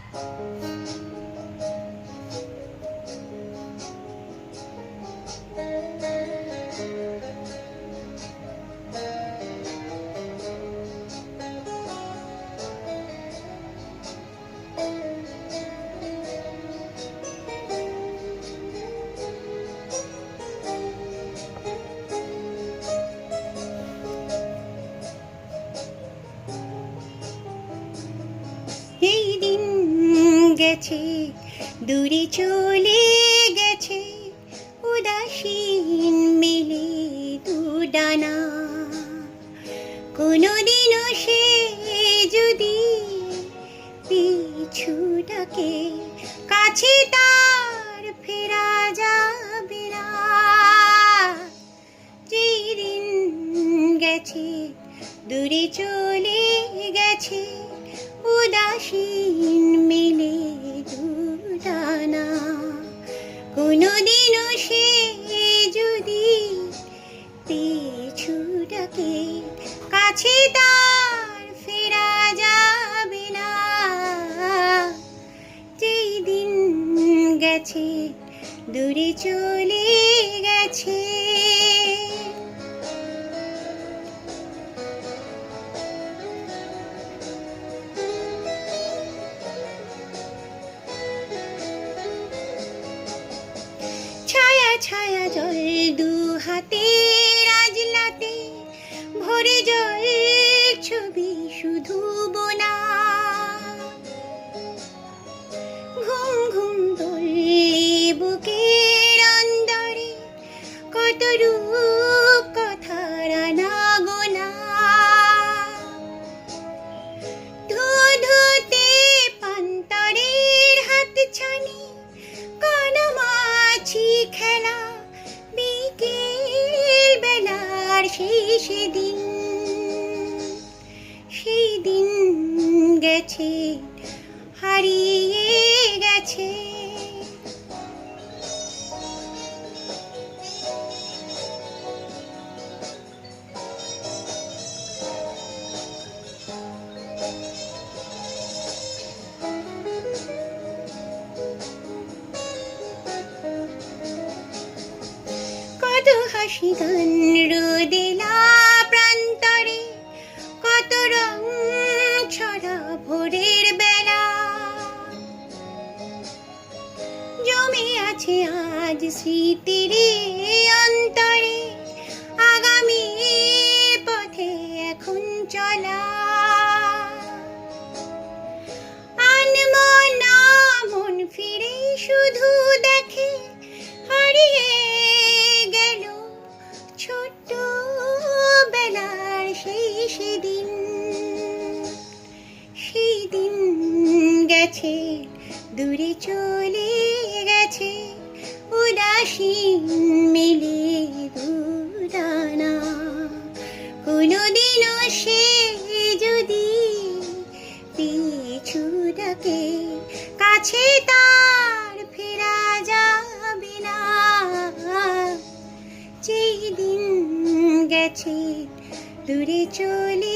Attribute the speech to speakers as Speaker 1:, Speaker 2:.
Speaker 1: এই দিন গেছে দূরে চলে গেছে উদাসীন মেলে দুডানা। কোনোদিনও সে যদি পিছু ডাকে কাছে তার ফেরা যাবে না। যেই দিন গেছে দূরে চলে গেছে উদাসীন মেলে দুডানা। কোনোদিনও সে যদি পিছু ডাকে কাছে তার ফেরা যাবে না। যেই দিন গেছে দূরে চলে গেছে। ছায়া ছায়া জল দু হাতে রাজলাতে ভরে জল ছবি শুধু বোনা। ঘুম ঘুম দোলে বুকের অন্দরে কত রূপ কথার আনাগোনা। ধুধুতে পান্তরের হাত ছানি কানামাছি খেলা বিকেল বেলার শেষ দিন। সেই দিন গেছে হারিয়ে গেছে। কত হাসি গান রোদেলা প্রান্তরে কত রং ছড়া ভোরের বেলা। জমে আছে আজ স্মৃতির অন্তরে আগামী পথে এখন চলা। আনমো না মন ফিরে শুধু দেখে হারিয়ে গেল ছোট্ট বেলার শেষ দিন। সেই দিন গেছে দূরে চলে গেছে উদাসীন মেলে দুডানা। কোনোদিনও সে যদি পিছু ডাকে কাছে তার ফেরা যাবে না। যেই দিন গেছে দূরে চলে